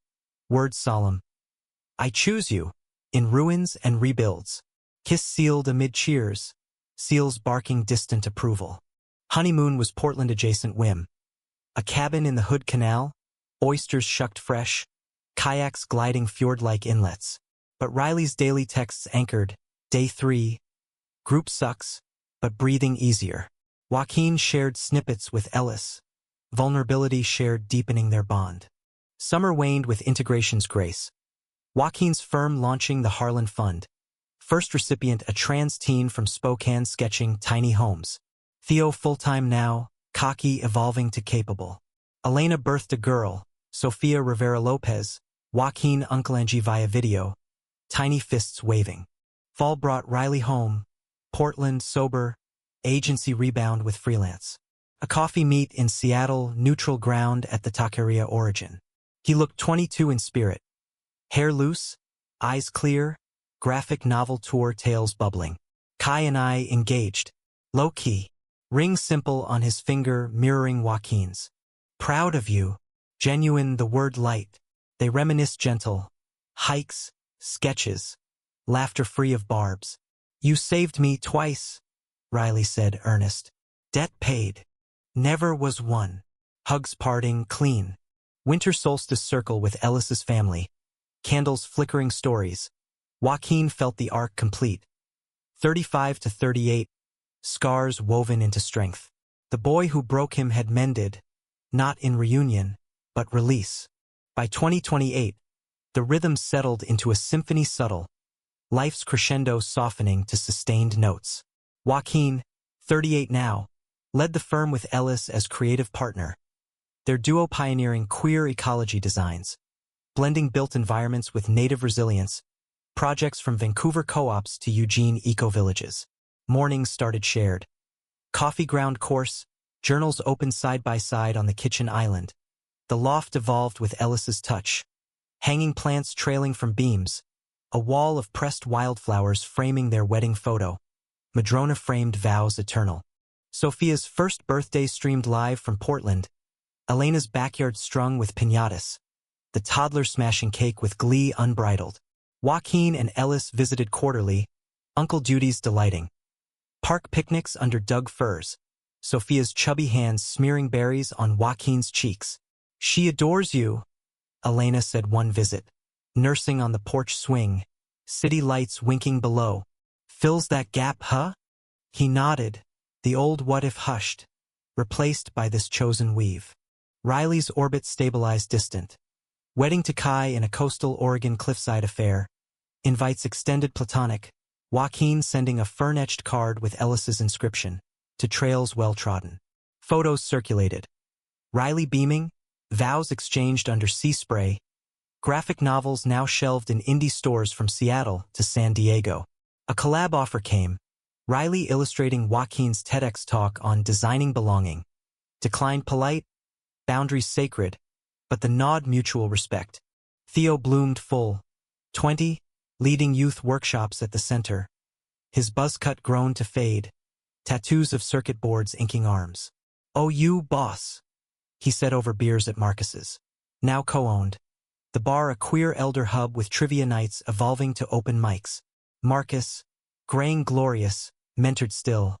Words solemn. I choose you, in ruins and rebuilds. Kiss sealed amid cheers, seals barking distant approval. Honeymoon was Portland-adjacent whim. A cabin in the Hood Canal, oysters shucked fresh, kayaks gliding fjord-like inlets. But Riley's daily texts anchored, Day 3, group sucks, but breathing easier. Joaquin shared snippets with Ellis, vulnerability shared deepening their bond. Summer waned with integration's grace. Joaquin's firm launching the Harlan Fund. First recipient a trans teen from Spokane sketching tiny homes. Theo full-time now, cocky evolving to capable. Elena birthed a girl, Sofia Rivera Lopez, Joaquin Uncle Angie via video, tiny fists waving. Fall brought Riley home, Portland sober, agency rebound with freelance. A coffee meet in Seattle, neutral ground at the taqueria Origin. He looked 22 in spirit. Hair loose, eyes clear, graphic novel tour tales bubbling. Kai and I engaged. Low-key. Ring simple on his finger mirroring Joaquin's. Proud of you. Genuine the word light. They reminisce gentle. Hikes, sketches. Laughter free of barbs. You saved me twice, Riley said earnest. Debt paid. Never was one. Hugs parting clean. Winter solstice circle with Ellis's family. Candles flickering stories. Joaquin felt the arc complete. 35 to 38, scars woven into strength. The boy who broke him had mended, not in reunion, but release. By 2028, the rhythm settled into a symphony subtle, life's crescendo softening to sustained notes. Joaquin, 38 now, led the firm with Ellis as creative partner. Their duo pioneering queer ecology designs, blending built environments with native resilience, projects from Vancouver co-ops to Eugene eco-villages. Mornings started shared. Coffee ground course, journals open side by side on the kitchen island. The loft evolved with Ellis's touch. Hanging plants trailing from beams, a wall of pressed wildflowers framing their wedding photo. Madrona framed vows eternal. Sophia's first birthday streamed live from Portland. Elena's backyard strung with piñatas. The toddler smashing cake with glee unbridled. Joaquin and Ellis visited quarterly, Uncle Duty's delighting. Park picnics under dug firs, Sophia's chubby hands smearing berries on Joaquin's cheeks. She adores you, Elena said one visit. Nursing on the porch swing, city lights winking below. Fills that gap, huh? He nodded, the old what-if hushed, replaced by this chosen weave. Riley's orbit stabilized distant. Wedding to Kai in a coastal Oregon cliffside affair. Invites extended platonic, Joaquin sending a fern-etched card with Ellis's inscription, to trails well-trodden. Photos circulated. Riley beaming, vows exchanged under sea spray, graphic novels now shelved in indie stores from Seattle to San Diego. A collab offer came, Riley illustrating Joaquin's TEDx talk on designing belonging. Declined polite, boundaries sacred, but the nod mutual respect. Theo bloomed full. 20, leading youth workshops at the center. His buzz cut grown to fade, tattoos of circuit boards inking arms. "Oh, you, boss," he said over beers at Marcus's. Now co-owned. The bar a queer elder hub with trivia nights evolving to open mics. Marcus, graying glorious, mentored still.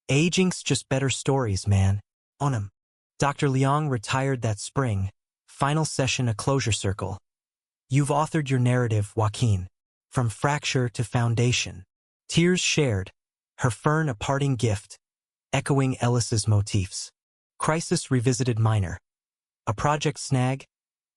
"Aging's just better stories, man. On 'em." Dr. Leong retired that spring. Final session a closure circle. "You've authored your narrative, Joaquin. From fracture to foundation." Tears shared. Her fern a parting gift, echoing Ellis's motifs. Crisis revisited minor. A project snag.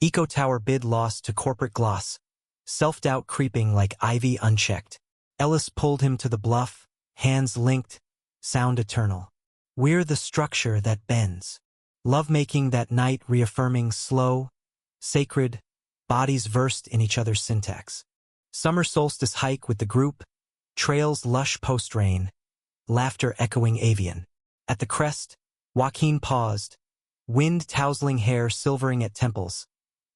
Eco tower bid lost to corporate gloss. Self-doubt creeping like ivy unchecked. Ellis pulled him to the bluff, hands linked, sound eternal. "We're the structure that bends." Lovemaking that night reaffirming slow, sacred, bodies versed in each other's syntax. Summer solstice hike with the group, trails lush post-rain, laughter echoing avian. At the crest, Joaquin paused, wind tousling hair silvering at temples,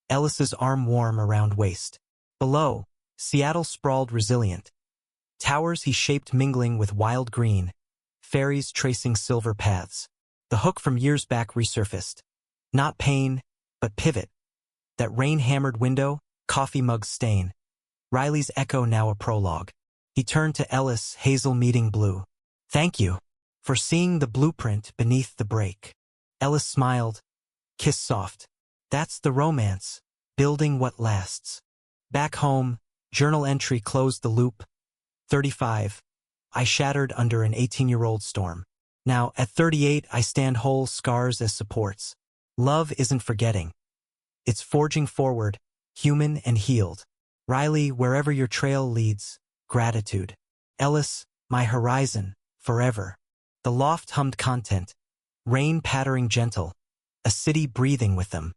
Ellis's arm warm around waist. Below, Seattle sprawled resilient. Towers he shaped mingling with wild green, ferries tracing silver paths. The hook from years back resurfaced. Not pain, but pivot. That rain-hammered window, coffee mug stain. Riley's echo now a prologue. He turned to Ellis, hazel meeting blue. "Thank you for seeing the blueprint beneath the break." Ellis smiled, kiss soft. "That's the romance, building what lasts." Back home, journal entry closed the loop. 35. I shattered under an 18-year-old storm. Now, at 38, I stand whole, scars as supports. Love isn't forgetting. It's forging forward, human and healed. Riley, wherever your trail leads, gratitude. Ellis, my horizon, forever. The loft hummed content, rain pattering gentle, a city breathing with them.